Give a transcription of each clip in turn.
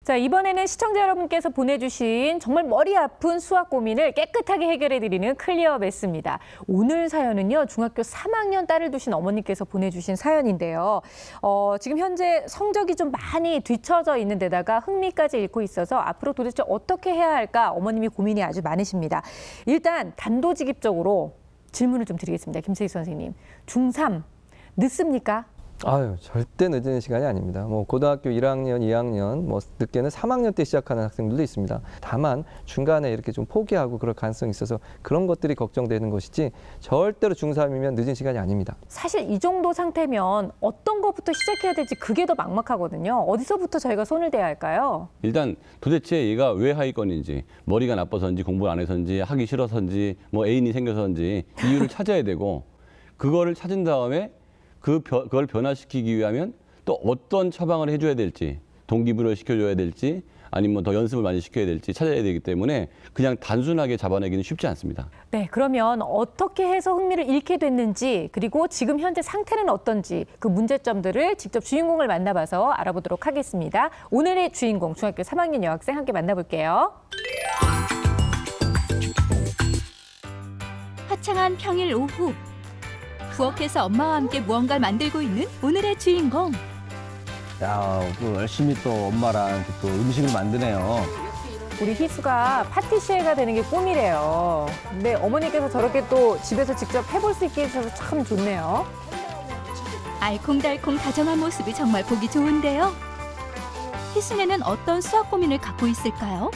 자, 이번에는 시청자 여러분께서 보내주신 정말 머리 아픈 수학 고민을 깨끗하게 해결해드리는 클리어 매스입니다. 오늘 사연은요, 중학교 3학년 딸을 두신 어머니께서 보내주신 사연인데요. 지금 현재 성적이 좀 많이 뒤처져 있는 데다가 흥미까지 잃고 있어서 앞으로 도대체 어떻게 해야 할까 어머님이 고민이 아주 많으십니다. 일단 단도직입적으로 질문을 좀 드리겠습니다. 김세희 선생님. 중3 늦습니까? 아유, 절대 늦은 시간이 아닙니다. 뭐 고등학교 1학년, 2학년, 뭐 늦게는 3학년 때 시작하는 학생들도 있습니다. 다만 중간에 이렇게 좀 포기하고 그럴 가능성이 있어서 그런 것들이 걱정되는 것이지 절대로 중3이면 늦은 시간이 아닙니다. 사실 이 정도 상태면 어떤 것부터 시작해야 될지 그게 더 막막하거든요. 어디서부터 저희가 손을 대야 할까요? 일단 도대체 얘가 왜 하위권인지, 머리가 나빠서인지, 공부를 안 해서인지, 하기 싫어서인지, 뭐 애인이 생겨서인지 이유를 찾아야 되고, 그거를 찾은 다음에 그걸 변화시키기 위하면 또 어떤 처방을 해줘야 될지, 동기부여를 시켜줘야 될지, 아니면 더 연습을 많이 시켜야 될지 찾아야 되기 때문에 그냥 단순하게 잡아내기는 쉽지 않습니다. 네, 그러면 어떻게 해서 흥미를 잃게 됐는지, 그리고 지금 현재 상태는 어떤지 그 문제점들을 직접 주인공을 만나봐서 알아보도록 하겠습니다. 오늘의 주인공 중학교 3학년 여학생 함께 만나볼게요. 화창한 평일 오후, 부엌에서 엄마와 함께 무언가를 만들고 있는 오늘의 주인공. 야, 또 열심히 또 엄마랑 또 음식을 만드네요. 우리 희수가 파티시에가 되는 게 꿈이래요. 근데 어머니께서 저렇게 또 집에서 직접 해볼 수 있게 해주셔서 참 좋네요. 알콩달콩 다정한 모습이 정말 보기 좋은데요. 희순이는 어떤 수학 고민을 갖고 있을까요?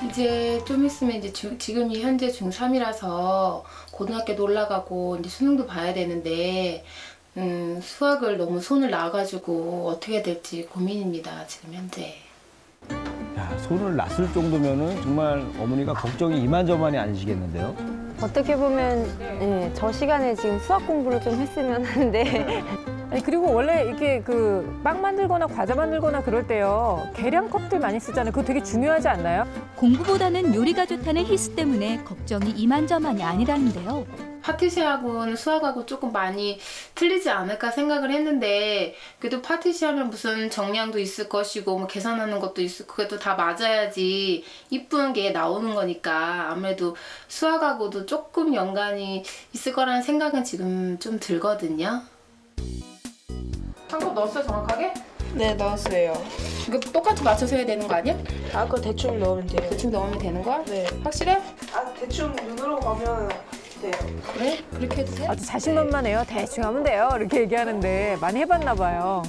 이제 좀 있으면 이제 지금이 현재 중3이라서 고등학교도 올라가고 이제 수능도 봐야 되는데 수학을 너무 손을 놔가지고 어떻게 해야 될지 고민입니다. 지금 현재. 야, 손을 놨을 정도면은 정말 어머니가 걱정이 이만저만이 아니시겠는데요? 어떻게 보면 저 시간에 지금 수학 공부를 좀 했으면 하는데 아니, 그리고 원래 이렇게 그 빵 만들거나 과자 만들거나 그럴 때요, 계량컵들 많이 쓰잖아요. 그거 되게 중요하지 않나요? 공부보다는 요리가 좋다는 희수 때문에 걱정이 이만저만이 아니라는데요. 파티시하고는 수학하고 조금 많이 틀리지 않을까 생각을 했는데, 그래도 파티시하면 무슨 정량도 있을 것이고 뭐 계산하는 것도 있을, 그것도 다 맞아야지 이쁜 게 나오는 거니까 아무래도 수학하고도 조금 연관이 있을 거라는 생각은 지금 좀 들거든요. 한 컵 넣었어요, 정확하게? 네, 넣었어요. 이거 똑같이 맞춰서 해야 되는 거 아니야? 아, 그거 대충 넣으면 돼요. 대충 넣으면 되는 거야? 네. 확실해? 아, 대충 눈으로 가면 돼요. 그래? 그렇게 해도 돼? 아주 자신만만해요. 대충 하면 돼요. 이렇게 얘기하는데 많이 해봤나 봐요.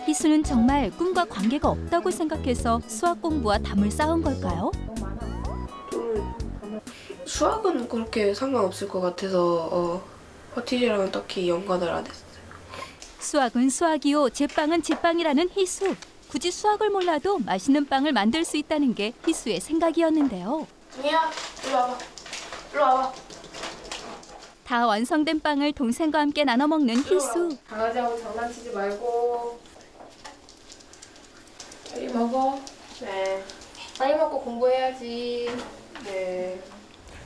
희수는 정말 꿈과 관계가 없다고 생각해서 수학 공부와 담을 쌓은 걸까요? 수학은 그렇게 상관없을 것 같아서 파티시랑은 딱히 연관을 안 했어요. 수학은 수학이요, 제빵은 제빵이라는 희수. 굳이 수학을 몰라도 맛있는 빵을 만들 수 있다는 게 희수의 생각이었는데요. 중이야, 일로 와봐. 일로 와봐. 다 완성된 빵을 동생과 함께 나눠 먹는 희수. 강아지하고 장난치지 말고 빨리 먹어. 네. 빨리 먹고 공부해야지. 네.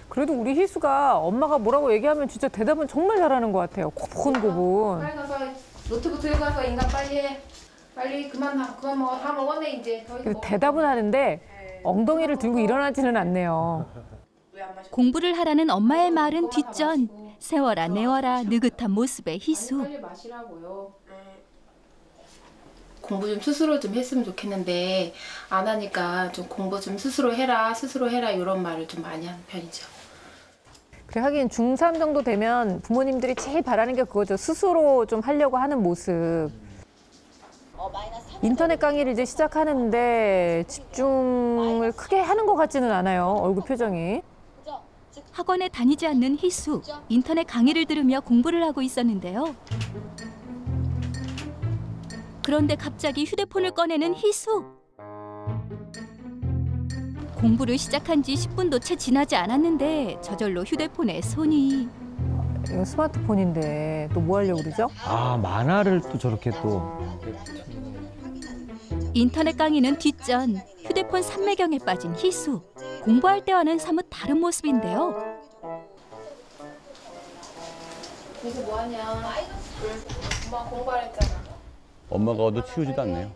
그래도 우리 희수가 엄마가 뭐라고 얘기하면 진짜 대답은 정말 잘하는 것 같아요. 고분고분. 빨리 가서 노트북 들고 가서 인간 빨리 해. 빨리 그만 먹어. 다 먹었네 이제. 더 이상 그리고 대답은 하는데 엉덩이를 들고 일어나지는 않네요. 공부를 하라는 엄마의 말은 뒷전. 세워라 내워라 느긋한 모습의 희수. 빨리 마시라고요. 공부 좀 스스로 좀 했으면 좋겠는데 안 하니까 좀 공부 좀 스스로 해라 이런 말을 좀 많이 하는 편이죠. 그래, 하긴 중3 정도 되면 부모님들이 제일 바라는 게 그거죠. 스스로 좀 하려고 하는 모습. 인터넷 강의를 이제 시작하는데 집중을 크게 하는 것 같지는 않아요. 얼굴 표정이. 학원에 다니지 않는 희수. 인터넷 강의를 들으며 공부를 하고 있었는데요. 그런데 갑자기 휴대폰을 꺼내는 희수. 공부를 시작한 지 10분도 채 지나지 않았는데 저절로 휴대폰에 손이. 이거 스마트폰인데 또 뭐 하려고 그러죠? 아, 만화를 또 저렇게 또. 인터넷 강의는 뒷전. 휴대폰 삼매경에 빠진 희수. 공부할 때와는 사뭇 다른 모습인데요. 그래서 뭐하냐? 엄마 공부하랬잖아. 엄마가 얻어 치우지도 않네요.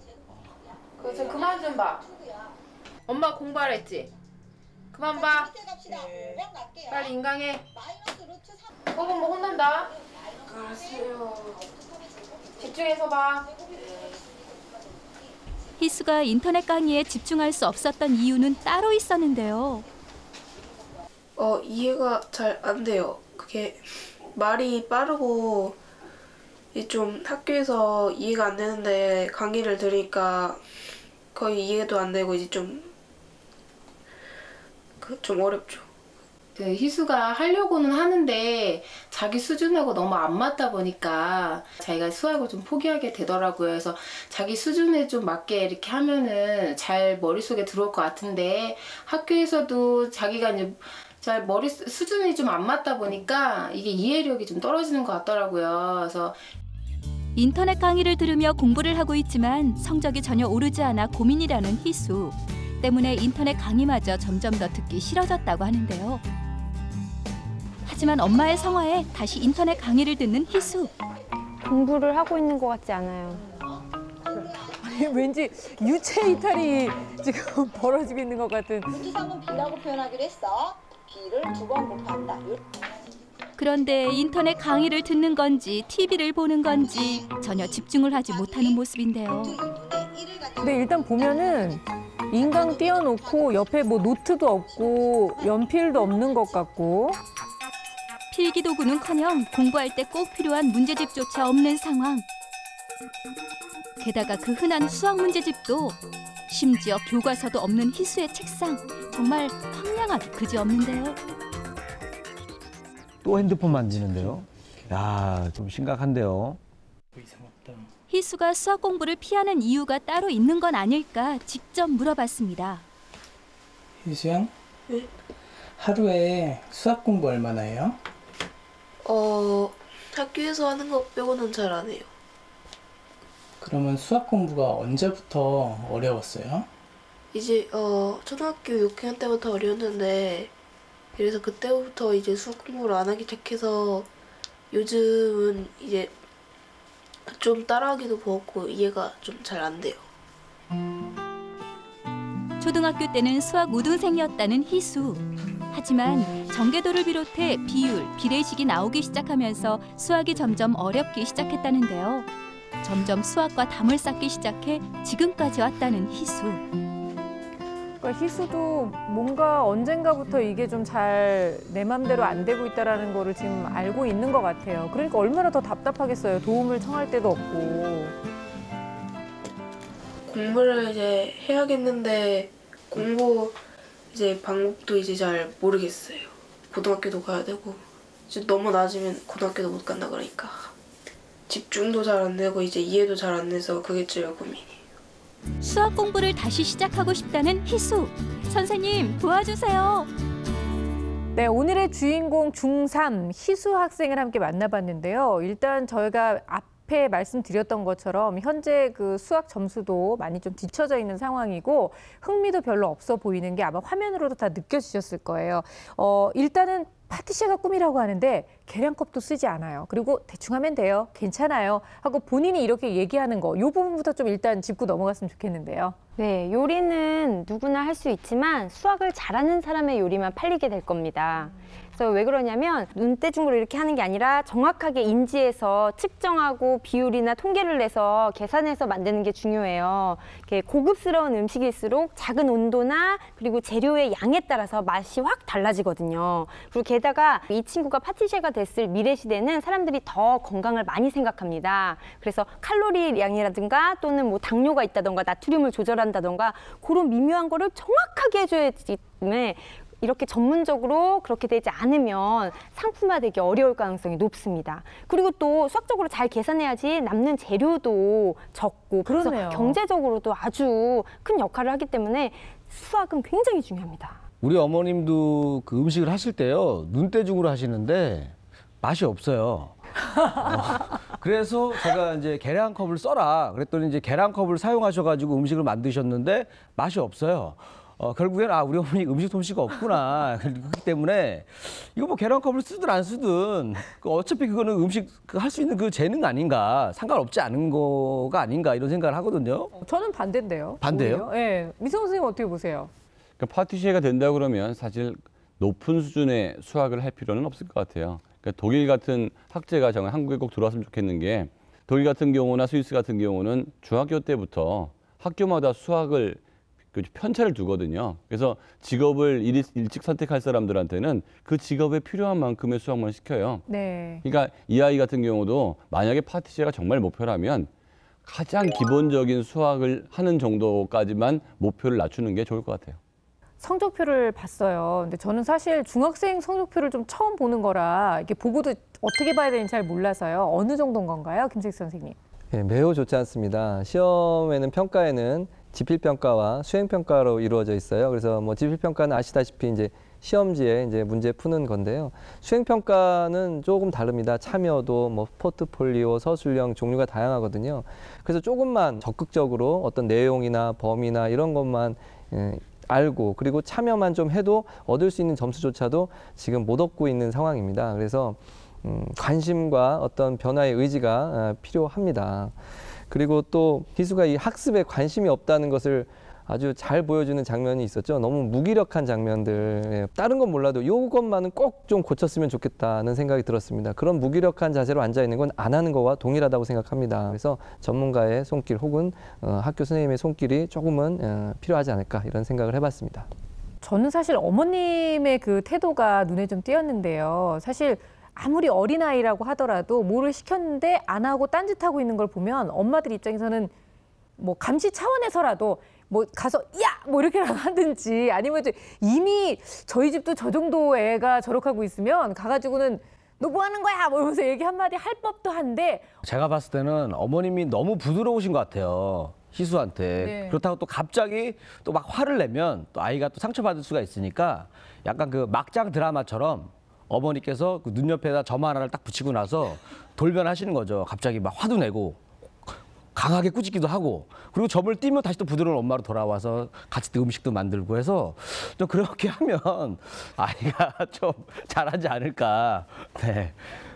그거 좀 그만 좀 봐. 엄마 공부하랬지? 그만 봐. 빨리 인강해. 뽑으면 혼난다. 알았어요. 집중해서 봐. 희수가 인터넷 강의에 집중할 수 없었던 이유는 따로 있었는데요. 이해가 잘 안 돼요. 그게 말이 빠르고 이제 좀 학교에서 이해가 안 되는데 강의를 들으니까 거의 이해도 안 되고 이제 좀 어렵죠. 그 희수가 하려고는 하는데 자기 수준하고 너무 안 맞다 보니까 자기가 수학을 좀 포기하게 되더라고요. 그래서 자기 수준에 좀 맞게 이렇게 하면은 잘 머릿속에 들어올 것 같은데 학교에서도 자기가 이제 잘 머리 수준이 좀 안 맞다 보니까 이게 이해력이 좀 떨어지는 것 같더라고요. 그래서 인터넷 강의를 들으며 공부를 하고 있지만 성적이 전혀 오르지 않아 고민이라는 희수. 때문에 인터넷 강의마저 점점 더 듣기 싫어졌다고 하는데요. 하지만 엄마의 성화에 다시 인터넷 강의를 듣는 희수. 공부를 하고 있는 것 같지 않아요. 아니, 왠지 유체 이탈이 지금 벌어지고 있는 것 같은. 문지성은 B라고 표현하기로 했어. B를 2번 곱한다. 그런데 인터넷 강의를 듣는 건지 TV를 보는 건지 전혀 집중을 하지 못하는 모습인데요. 근데 일단 보면은 인강 띄워놓고 옆에 뭐 노트도 없고 연필도 없는 것 같고. 필기도구는커녕 공부할 때 꼭 필요한 문제집조차 없는 상황. 게다가 그 흔한 수학 문제집도 심지어 교과서도 없는 희수의 책상. 정말 황량하기 그지없는데요. 또 핸드폰 만지는데요. 야, 좀 심각한데요. 희수가 수학 공부를 피하는 이유가 따로 있는 건 아닐까 직접 물어봤습니다. 희수양? 네? 하루에 수학 공부 얼마나 해요? 학교에서 하는 거 빼고는 잘 안 해요. 그러면 수학 공부가 언제부터 어려웠어요? 이제 초등학교 6학년 때부터 어려웠는데 그래서 그때부터 이제 수학 공부를 안 하기 시작해서 요즘은 이제 좀 따라하기도 버겁고 이해가 좀 잘 안 돼요. 초등학교 때는 수학 우등생이었다는 희수. 하지만 전개도를 비롯해 비율, 비례식이 나오기 시작하면서 수학이 점점 어렵기 시작했다는데요. 점점 수학과 담을 쌓기 시작해 지금까지 왔다는 희수. 그러니까 희수도 뭔가 언젠가부터 이게 좀 잘 내 맘대로 안 되고 있다라는 거를 지금 알고 있는 것 같아요. 그러니까 얼마나 더 답답하겠어요. 도움을 청할 데도 없고. 공부를 이제 해야겠는데 공부 이제 방법도 이제 잘 모르겠어요. 고등학교도 가야 되고 이제 너무 낮으면 고등학교도 못 간다 그러니까 집중도 잘 안 되고 이제 이해도 잘 안 돼서 그게 제일 고민이에요. 수학 공부를 다시 시작하고 싶다는 희수. 선생님 도와주세요. 네, 오늘의 주인공 중3 희수 학생을 함께 만나봤는데요. 일단 저희가 앞에 말씀드렸던 것처럼 현재 그 수학 점수도 많이 좀 뒤처져 있는 상황이고 흥미도 별로 없어 보이는 게 아마 화면으로도 다 느껴지셨을 거예요. 일단은 파티시아가 꿈이라고 하는데 계량컵도 쓰지 않아요. 그리고 대충 하면 돼요. 괜찮아요. 하고 본인이 이렇게 얘기하는 거, 이 부분부터 좀 일단 짚고 넘어갔으면 좋겠는데요. 네, 요리는 누구나 할 수 있지만 수학을 잘하는 사람의 요리만 팔리게 될 겁니다. 그래서 왜 그러냐면 눈대중으로 이렇게 하는 게 아니라 정확하게 인지해서 측정하고 비율이나 통계를 내서 계산해서 만드는 게 중요해요. 이렇게 고급스러운 음식일수록 작은 온도나 그리고 재료의 양에 따라서 맛이 확 달라지거든요. 그리고 게다가 이 친구가 파티시에가 됐을 미래 시대는 사람들이 더 건강을 많이 생각합니다. 그래서 칼로리량이라든가 또는 뭐 당뇨가 있다던가 나트륨을 조절한다던가 그런 미묘한 거를 정확하게 해줘야 되기 때문에 이렇게 전문적으로 그렇게 되지 않으면 상품화되기 어려울 가능성이 높습니다. 그리고 또 수학적으로 잘 계산해야지 남는 재료도 적고 그래서 그러네요. 경제적으로도 아주 큰 역할을 하기 때문에 수학은 굉장히 중요합니다. 우리 어머님도 그 음식을 하실 때요, 눈대중으로 하시는데 맛이 없어요. 그래서 제가 이제 계량컵을 써라 그랬더니 이제 계량컵을 사용하셔가지고 음식을 만드셨는데 맛이 없어요. 결국에는 우리 어머니 음식 솜씨가 없구나. 그렇기 때문에 이거 뭐 계란컵을 쓰든 안 쓰든 어차피 그거는 음식 할 수 있는 그 재능 아닌가, 상관없지 않은 거가 아닌가 이런 생각을 하거든요. 저는 반대인데요. 반대요? 네. 미성 선생님 어떻게 보세요? 그러니까 파티시에가 된다 그러면 사실 높은 수준의 수학을 할 필요는 없을 것 같아요. 그러니까 독일 같은 학제가 정말 한국에 꼭 들어왔으면 좋겠는 게 독일 같은 경우나 스위스 같은 경우는 중학교 때부터 학교마다 수학을 편차를 두거든요. 그래서 직업을 일찍 선택할 사람들한테는 그 직업에 필요한 만큼의 수학만 시켜요. 네. 그러니까 이 아이 같은 경우도 만약에 파티시에가 정말 목표라면 가장 기본적인 수학을 하는 정도까지만 목표를 낮추는 게 좋을 것 같아요. 성적표를 봤어요. 근데 저는 사실 중학생 성적표를 좀 처음 보는 거라 이게 보고도 어떻게 봐야 되는지 잘 몰라서요. 어느 정도인 건가요, 김색 선생님? 예, 매우 좋지 않습니다. 시험에는 평가에는 지필평가와 수행평가로 이루어져 있어요. 그래서 뭐 지필평가는 아시다시피 이제 시험지에 이제 문제 푸는 건데요. 수행평가는 조금 다릅니다. 참여도, 뭐 포트폴리오, 서술형 종류가 다양하거든요. 그래서 조금만 적극적으로 어떤 내용이나 범위나 이런 것만 알고 그리고 참여만 좀 해도 얻을 수 있는 점수조차도 지금 못 얻고 있는 상황입니다. 그래서 관심과 어떤 변화의 의지가 필요합니다. 그리고 또 희수가 이 학습에 관심이 없다는 것을 아주 잘 보여주는 장면이 있었죠. 너무 무기력한 장면들. 다른 건 몰라도 이것만은 꼭 좀 고쳤으면 좋겠다는 생각이 들었습니다. 그런 무기력한 자세로 앉아 있는 건 안 하는 거와 동일하다고 생각합니다. 그래서 전문가의 손길 혹은 학교 선생님의 손길이 조금은 필요하지 않을까 이런 생각을 해봤습니다. 저는 사실 어머님의 그 태도가 눈에 좀 띄었는데요. 사실 아무리 어린아이라고 하더라도 뭐를 시켰는데 안 하고 딴짓하고 있는 걸 보면 엄마들 입장에서는 뭐 감시 차원에서라도 뭐 가서 야! 뭐 이렇게라도 하든지 아니면 이미 저희 집도 저 정도 애가 저렇게 하고 있으면 가가지고는 너 뭐 하는 거야? 뭐 이러면서 얘기 한마디 할 법도 한데 제가 봤을 때는 어머님이 너무 부드러우신 것 같아요. 희수한테. 네. 그렇다고 또 갑자기 또 막 화를 내면 또 아이가 또 상처받을 수가 있으니까 약간 그 막장 드라마처럼 어머니께서 그 눈 옆에다 점 하나를 딱 붙이고 나서 돌변하시는 거죠. 갑자기 막 화도 내고 강하게 꾸짖기도 하고 그리고 점을 띄면 다시 또 부드러운 엄마로 돌아와서 같이 또 음식도 만들고 해서 좀 그렇게 하면 아이가 좀 잘하지 않을까. 네.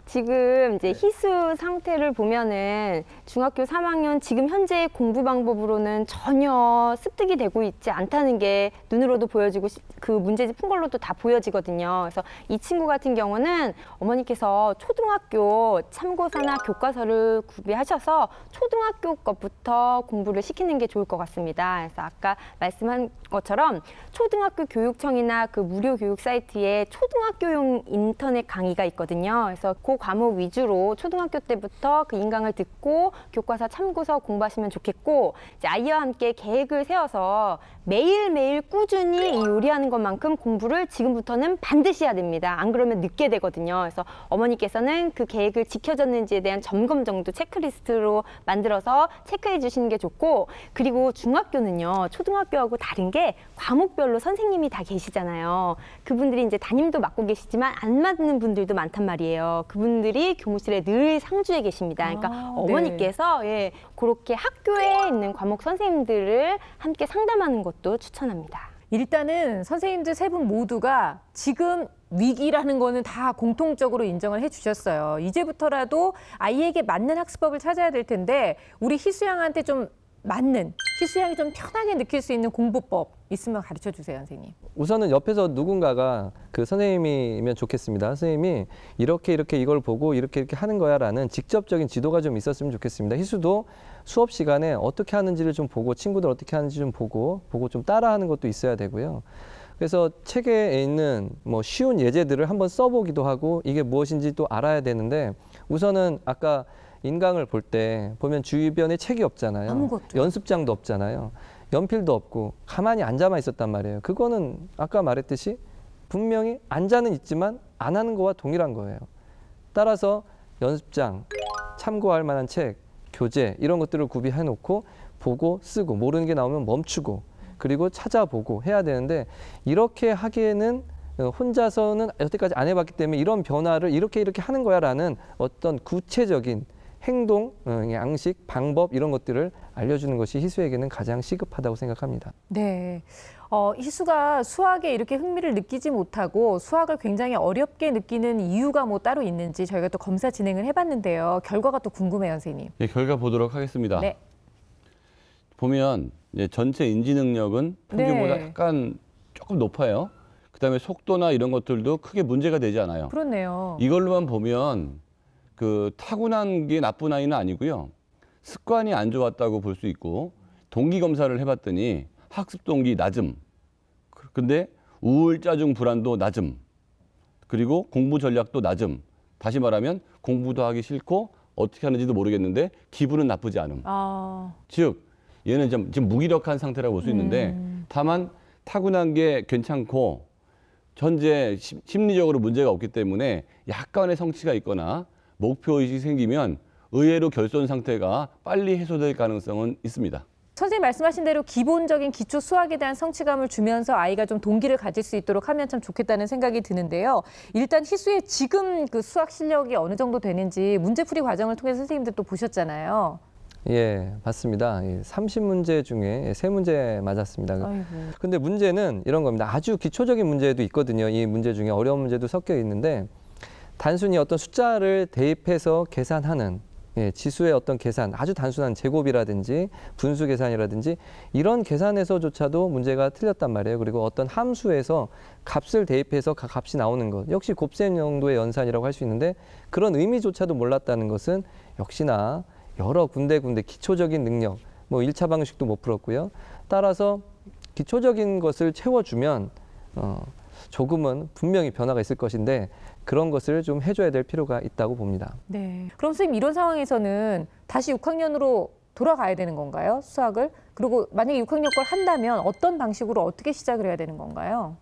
지금 이제 희수 상태를 보면은 중학교 3학년 지금 현재 공부 방법으로는 전혀 습득이 되고 있지 않다는 게 눈으로도 보여지고 그 문제집 푼 걸로도 다 보여지거든요. 그래서 이 친구 같은 경우는 어머니께서 초등학교 참고서나 교과서를 구비하셔서 초등학교 것부터 공부를 시키는 게 좋을 것 같습니다. 그래서 아까 말씀한 것처럼 초등학교 교육청이나 그 무료 교육 사이트에 초등학교용 인터넷 강의가 있거든요. 그래서 그 과목 위주로 초등학교 때부터 그 인강을 듣고 교과서 참고서 공부하시면 좋겠고 이제 아이와 함께 계획을 세워서 매일매일 꾸준히 이 요리하는 것만큼 공부를 지금부터는 반드시 해야 됩니다. 안 그러면 늦게 되거든요. 그래서 어머니께서는 그 계획을 지켜졌는지에 대한 점검 정도 체크리스트로 만들어서 체크해 주시는 게 좋고 그리고 중학교는요. 초등학교하고 다른 게 과목별로 선생님이 다 계시잖아요. 그분들이 이제 담임도 맡고 계시지만 안 맞는 분들도 많단 말이에요. 그분들이 교무실에 늘 상주해 계십니다. 그러니까 어머니께서 예, 그렇게 학교에 있는 과목 선생님들을 함께 상담하는 것도 추천합니다. 일단은 선생님들 세 분 모두가 지금 위기라는 거는 다 공통적으로 인정을 해주셨어요. 이제부터라도 아이에게 맞는 학습법을 찾아야 될 텐데 우리 희수 양한테 좀 맞는, 희수 양이 좀 편하게 느낄 수 있는 공부법 있으면 가르쳐 주세요, 선생님. 우선은 옆에서 누군가가 그 선생님이면 좋겠습니다. 선생님이 이렇게 이걸 보고 이렇게 하는 거야라는 직접적인 지도가 좀 있었으면 좋겠습니다. 희수도 수업 시간에 어떻게 하는지를 좀 보고 친구들 어떻게 하는지 좀 보고 좀 따라하는 것도 있어야 되고요. 그래서 책에 있는 뭐 쉬운 예제들을 한번 써보기도 하고 이게 무엇인지 또 알아야 되는데 우선은 아까 인강을 볼 때 보면 주변에 책이 없잖아요. 아무것도. 연습장도 없잖아요. 연필도 없고 가만히 앉아만 있었단 말이에요. 그거는 아까 말했듯이 분명히 앉아는 있지만 안 하는 거와 동일한 거예요. 따라서 연습장, 참고할 만한 책, 교재 이런 것들을 구비해 놓고 보고 쓰고 모르는 게 나오면 멈추고 그리고 찾아보고 해야 되는데 이렇게 하기에는 혼자서는 여태까지 안 해봤기 때문에 이런 변화를 이렇게 하는 거야라는 어떤 구체적인 행동, 양식, 방법 이런 것들을 알려주는 것이 희수에게는 가장 시급하다고 생각합니다. 네. 희수가 수학에 이렇게 흥미를 느끼지 못하고 수학을 굉장히 어렵게 느끼는 이유가 뭐 따로 있는지 저희가 또 검사 진행을 해봤는데요. 결과가 또 궁금해요, 선생님. 네, 결과 보도록 하겠습니다. 네. 보면 이제 전체 인지 능력은 평균보다 네. 약간 조금 높아요. 그다음에 속도나 이런 것들도 크게 문제가 되지 않아요. 그렇네요. 이걸로만 보면 그 타고난 게 나쁜 아이는 아니고요. 습관이 안 좋았다고 볼 수 있고 동기 검사를 해봤더니 학습 동기 낮음. 근데 우울짜증 불안도 낮음. 그리고 공부 전략도 낮음. 다시 말하면 공부도 하기 싫고 어떻게 하는지도 모르겠는데 기분은 나쁘지 않음. 즉 얘는 지금 무기력한 상태라고 볼 수 있는데 다만 타고난 게 괜찮고 현재 심리적으로 문제가 없기 때문에 약간의 성취가 있거나 목표의식이 생기면 의외로 결손 상태가 빨리 해소될 가능성은 있습니다. 선생님 말씀하신 대로 기본적인 기초 수학에 대한 성취감을 주면서 아이가 좀 동기를 가질 수 있도록 하면 참 좋겠다는 생각이 드는데요. 일단 희수의 지금 그 수학 실력이 어느 정도 되는지 문제풀이 과정을 통해서 선생님들 또 보셨잖아요. 예, 맞습니다. 30문제 중에 3문제 맞았습니다. 아이고. 근데 문제는 이런 겁니다. 아주 기초적인 문제도 있거든요. 이 문제 중에 어려운 문제도 섞여 있는데 단순히 어떤 숫자를 대입해서 계산하는 지수의 어떤 계산, 아주 단순한 제곱이라든지 분수 계산이라든지 이런 계산에서조차도 문제가 틀렸단 말이에요. 그리고 어떤 함수에서 값을 대입해서 값이 나오는 것, 역시 곱셈 정도의 연산이라고 할 수 있는데 그런 의미조차도 몰랐다는 것은 역시나 여러 군데 기초적인 능력, 뭐 1차 방식도 못 풀었고요. 따라서 기초적인 것을 채워주면 조금은 분명히 변화가 있을 것인데 그런 것을 좀 해줘야 될 필요가 있다고 봅니다. 네. 그럼 선생님 이런 상황에서는 다시 6학년으로 돌아가야 되는 건가요? 수학을? 그리고 만약에 6학년 걸 한다면 어떤 방식으로 어떻게 시작을 해야 되는 건가요?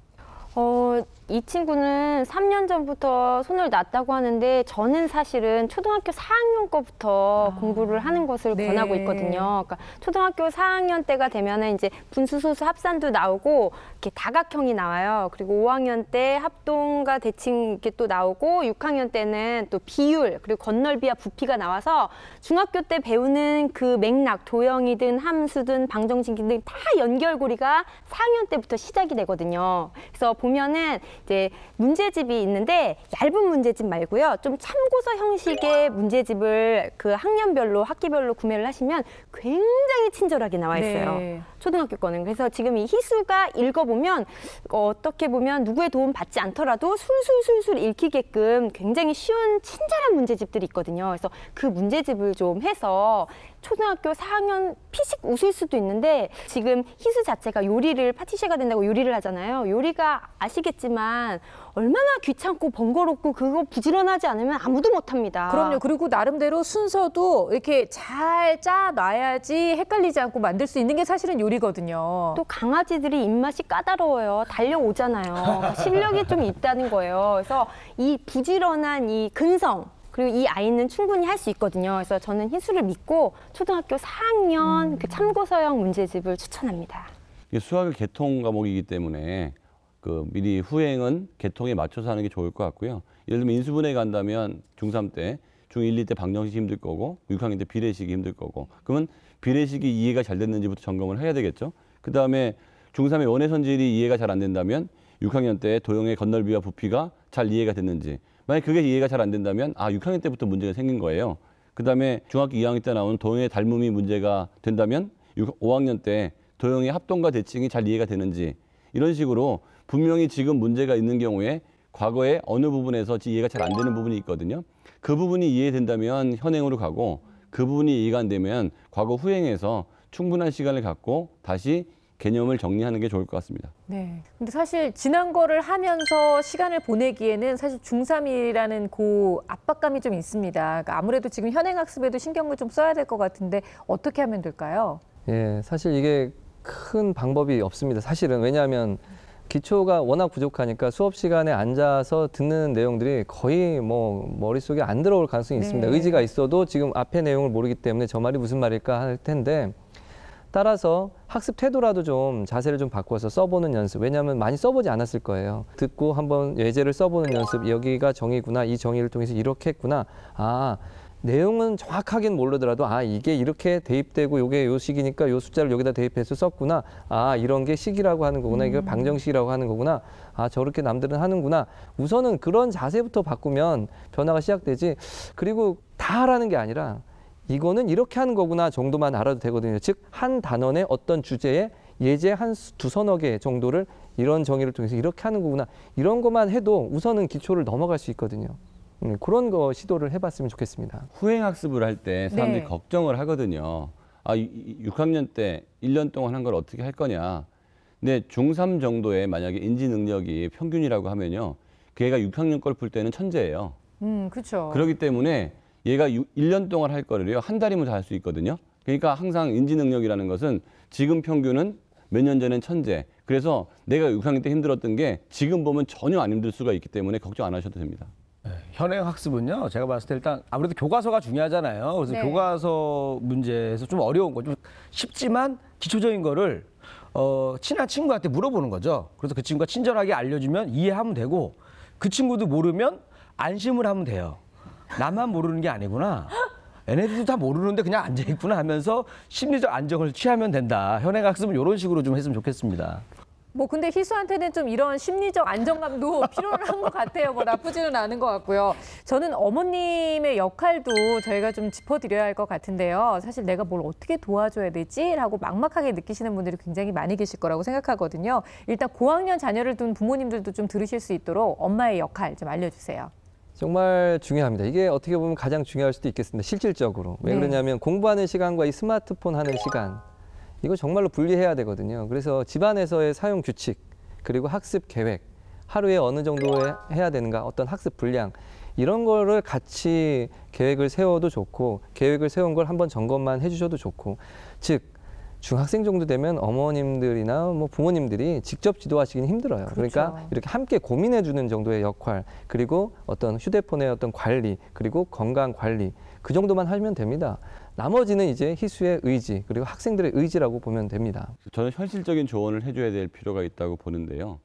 이 친구는 3년 전부터 손을 놨다고 하는데 저는 사실은 초등학교 4학년 거부터 공부를 하는 것을 네. 권하고 있거든요. 그러니까 초등학교 4학년 때가 되면은 이제 분수, 소수, 합산도 나오고 이렇게 다각형이 나와요. 그리고 5학년 때 합동과 대칭 이렇게 또 나오고 6학년 때는 또 비율 그리고 건널비와 부피가 나와서 중학교 때 배우는 그 맥락, 도형이든 함수든 방정식 등 다 연결고리가 4학년 때부터 시작이 되거든요. 그래서 보면은 이제 문제집이 있는데 얇은 문제집 말고요. 좀 참고서 형식의 문제집을 그 학년별로 학기별로 구매를 하시면 굉장히 친절하게 나와 있어요. 네. 초등학교 거는. 그래서 지금 이 희수가 읽어보면 어떻게 보면 누구의 도움 받지 않더라도 술술술술 읽히게끔 굉장히 쉬운 친절한 문제집들이 있거든요. 그래서 그 문제집을 좀 해서 초등학교 4학년 피식 웃을 수도 있는데 지금 희수 자체가 요리를 파티시에가 된다고 요리를 하잖아요. 요리가 아시겠지만 얼마나 귀찮고 번거롭고 그거 부지런하지 않으면 아무도 못합니다. 그럼요. 그리고 나름대로 순서도 이렇게 잘 짜놔야지 헷갈리지 않고 만들 수 있는 게 사실은 요리거든요. 또 강아지들이 입맛이 까다로워요. 달려오잖아요. 그러니까 실력이 좀 있다는 거예요. 그래서 이 부지런한 이 근성 그리고 이 아이는 충분히 할 수 있거든요. 그래서 저는 희수를 믿고 초등학교 4학년 그 참고서형 문제집을 추천합니다. 이게 수학의 계통 과목이기 때문에 그 미리 후행은 계통에 맞춰서 하는 게 좋을 것 같고요. 예를 들면 인수분해 간다면 중3 때, 중1, 2 때 방정식이 힘들 거고 6학년 때 비례식이 힘들 거고 그러면 비례식이 이해가 잘 됐는지부터 점검을 해야 되겠죠. 그다음에 중3의 원의 선질이 이해가 잘 안 된다면 6학년 때 도형의 건널비와 부피가 잘 이해가 됐는지 만약 그게 이해가 잘 안 된다면 6학년 때부터 문제가 생긴 거예요. 그다음에 중학교 2학년 때 나오는 도형의 닮음이 문제가 된다면 5학년 때 도형의 합동과 대칭이 잘 이해가 되는지 이런 식으로 분명히 지금 문제가 있는 경우에 과거에 어느 부분에서 이해가 잘 안 되는 부분이 있거든요. 그 부분이 이해된다면 현행으로 가고 그 부분이 이해가 안 되면 과거 후행해서 충분한 시간을 갖고 다시 개념을 정리하는 게 좋을 것 같습니다. 네. 근데 사실 지난 거를 하면서 시간을 보내기에는 사실 중3이라는 그 압박감이 좀 있습니다. 그러니까 아무래도 지금 현행학습에도 신경을 좀 써야 될 것 같은데 어떻게 하면 될까요? 예, 사실 이게 큰 방법이 없습니다. 사실은 왜냐하면 기초가 워낙 부족하니까 수업 시간에 앉아서 듣는 내용들이 거의 뭐 머릿속에 안 들어올 가능성이 있습니다. 네. 의지가 있어도 지금 앞에 내용을 모르기 때문에 저 말이 무슨 말일까 할 텐데 따라서 학습 태도라도 좀 자세를 좀 바꿔서 써보는 연습. 왜냐하면 많이 써보지 않았을 거예요. 듣고 한번 예제를 써보는 연습. 여기가 정의구나. 이 정의를 통해서 이렇게 했구나. 내용은 정확하게는 모르더라도 아 이게 이렇게 대입되고 요게 요 식이니까 요 숫자를 여기다 대입해서 썼구나. 아 이런 게 식이라고 하는 거구나. 이게 방정식이라고 하는 거구나. 아 저렇게 남들은 하는구나. 우선은 그런 자세부터 바꾸면 변화가 시작되지. 그리고 다 하라는 게 아니라 이거는 이렇게 하는 거구나 정도만 알아도 되거든요. 즉 한 단원의 어떤 주제에 예제 한 두서너 개 정도를 이런 정의를 통해서 이렇게 하는 거구나. 이런 것만 해도 우선은 기초를 넘어갈 수 있거든요. 그런 거 시도를 해봤으면 좋겠습니다. 후행학습을 할 때 사람들이 네. 걱정을 하거든요. 아, 6학년 때 1년 동안 한 걸 어떻게 할 거냐. 근데 중3 정도의 만약에 인지 능력이 평균이라고 하면요. 그 애가 6학년 걸 풀 때는 천재예요. 그렇죠. 그렇기 때문에 얘가 1년 동안 할 거를요. 한 달이면 다 할 수 있거든요. 그러니까 항상 인지 능력이라는 것은 지금 평균은 몇 년 전엔 천재. 그래서 내가 6학년 때 힘들었던 게 지금 보면 전혀 안 힘들 수가 있기 때문에 걱정 안 하셔도 됩니다. 현행 학습은요, 제가 봤을 때 일단 아무래도 교과서가 중요하잖아요. 그래서 네. 교과서 문제에서 좀 어려운 거, 좀 쉽지만 기초적인 거를 친한 친구한테 물어보는 거죠. 그래서 그 친구가 친절하게 알려주면 이해하면 되고, 그 친구도 모르면 안심을 하면 돼요. 나만 모르는 게 아니구나. 얘네들도 다 모르는데 그냥 앉아있구나 하면서 심리적 안정을 취하면 된다. 현행 학습은 이런 식으로 좀 했으면 좋겠습니다. 뭐 근데 희수한테는 좀 이런 심리적 안정감도 필요한 것 같아요. 뭐 나쁘지는 않은 것 같고요. 저는 어머님의 역할도 저희가 좀 짚어드려야 할 것 같은데요. 사실 내가 뭘 어떻게 도와줘야 되지라고 막막하게 느끼시는 분들이 굉장히 많이 계실 거라고 생각하거든요. 일단 고학년 자녀를 둔 부모님들도 좀 들으실 수 있도록 엄마의 역할 좀 알려주세요. 정말 중요합니다. 이게 어떻게 보면 가장 중요할 수도 있겠습니다. 실질적으로. 왜 네. 그러냐면 공부하는 시간과 이 스마트폰 하는 시간 이거 정말로 분리해야 되거든요. 그래서 집안에서의 사용 규칙 그리고 학습 계획 하루에 어느 정도 해야 되는가 어떤 학습 분량 이런 거를 같이 계획을 세워도 좋고 계획을 세운 걸 한번 점검만 해주셔도 좋고 즉 중학생 정도 되면 어머님들이나 뭐 부모님들이 직접 지도하시기는 힘들어요. 그렇죠. 그러니까 이렇게 함께 고민해 주는 정도의 역할 그리고 어떤 휴대폰의 어떤 관리 그리고 건강 관리 그 정도만 하면 됩니다. 나머지는 이제 희수의 의지 그리고 학생들의 의지라고 보면 됩니다. 저는 현실적인 조언을 해줘야 될 필요가 있다고 보는데요.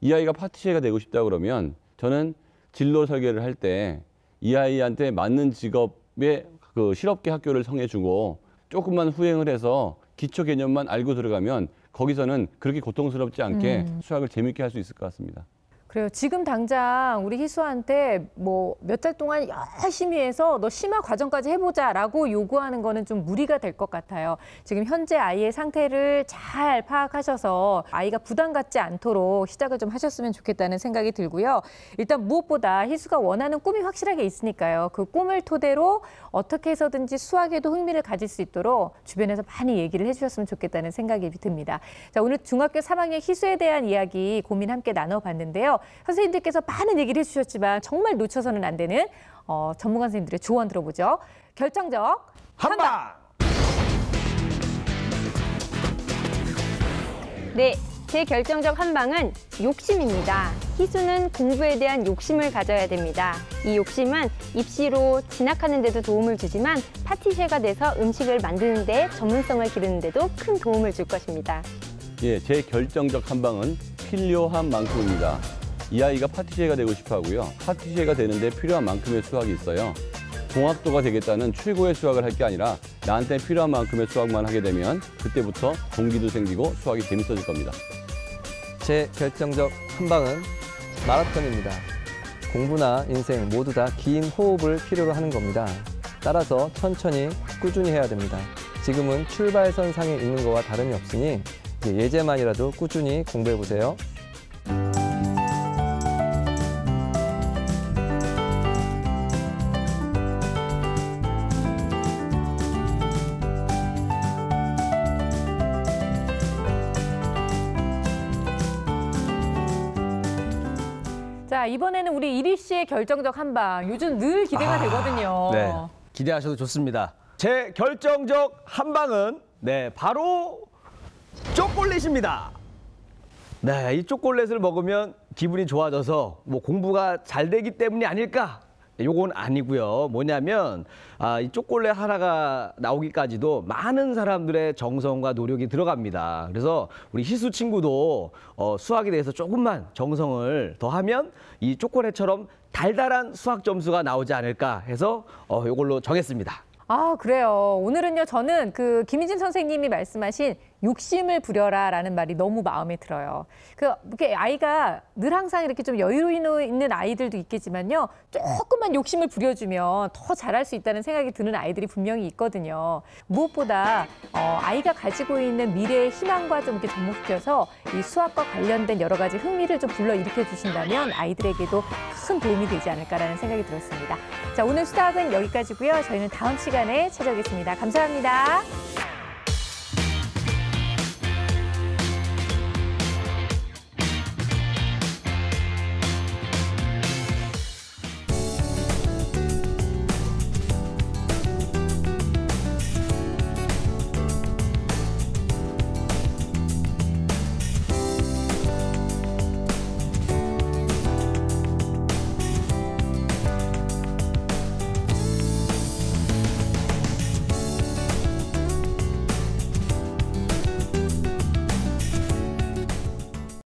이 아이가 파티시에가 되고 싶다 그러면 저는 진로 설계를 할 때 이 아이한테 맞는 직업의 그 실업계 학교를 정해주고 조금만 후행을 해서 기초 개념만 알고 들어가면 거기서는 그렇게 고통스럽지 않게 수학을 재밌게 할 수 있을 것 같습니다. 그래요. 지금 당장 우리 희수한테 뭐 몇 달 동안 열심히 해서 너 심화 과정까지 해보자라고 요구하는 거는 좀 무리가 될 것 같아요. 지금 현재 아이의 상태를 잘 파악하셔서 아이가 부담 갖지 않도록 시작을 좀 하셨으면 좋겠다는 생각이 들고요. 일단 무엇보다 희수가 원하는 꿈이 확실하게 있으니까요. 그 꿈을 토대로 어떻게 해서든지 수학에도 흥미를 가질 수 있도록 주변에서 많이 얘기를 해주셨으면 좋겠다는 생각이 듭니다. 자, 오늘 중학교 3학년 희수에 대한 이야기 고민 함께 나눠봤는데요. 선생님들께서 많은 얘기를 해주셨지만 정말 놓쳐서는 안 되는 전문가 선생님들의 조언 들어보죠. 결정적 한방! 네, 제 결정적 한방은 욕심입니다. 희수는 공부에 대한 욕심을 가져야 됩니다. 이 욕심은 입시로 진학하는 데도 도움을 주지만 파티시에가 돼서 음식을 만드는 데 전문성을 기르는 데도 큰 도움을 줄 것입니다. 예, 제 결정적 한방은 필요한 만큼입니다. 이 아이가 파티시에가 되고 싶어 하고요. 파티시에가 되는데 필요한 만큼의 수학이 있어요. 공학도가 되겠다는 최고의 수학을 할 게 아니라 나한테 필요한 만큼의 수학만 하게 되면 그때부터 동기도 생기고 수학이 재밌어질 겁니다. 제 결정적 한방은 마라톤입니다. 공부나 인생 모두 다 긴 호흡을 필요로 하는 겁니다. 따라서 천천히 꾸준히 해야 됩니다. 지금은 출발선상에 있는 거와 다름이 없으니 예제만이라도 꾸준히 공부해 보세요. 자, 이번에는 우리 이리 씨의 결정적 한방. 요즘 늘 기대가 되거든요. 네, 기대하셔도 좋습니다. 제 결정적 한방은 바로 초콜릿입니다. 네, 이 초콜릿을 먹으면 기분이 좋아져서 뭐 공부가 잘 되기 때문이 아닐까? 요건 아니고요. 뭐냐면 이 초콜릿 하나가 나오기까지도 많은 사람들의 정성과 노력이 들어갑니다. 그래서 우리 희수 친구도 수학에 대해서 조금만 정성을 더하면 이 초콜릿처럼 달달한 수학 점수가 나오지 않을까 해서 이걸로 정했습니다. 아, 그래요. 오늘은요, 저는 그 김희진 선생님이 말씀하신 욕심을 부려라라는 말이 너무 마음에 들어요. 이렇게 아이가 늘 항상 이렇게 좀 여유 있는 아이들도 있겠지만요, 조금만 욕심을 부려주면 더 잘할 수 있다는 생각이 드는 아이들이 분명히 있거든요. 무엇보다 아이가 가지고 있는 미래의 희망과 좀 이렇게 접목시켜서 이 수학과 관련된 여러 가지 흥미를 좀 불러일으켜 주신다면 아이들에게도 큰 도움이 되지 않을까라는 생각이 들었습니다. 자, 오늘 수학은 여기까지고요. 저희는 다음 시간에 찾아오겠습니다. 감사합니다.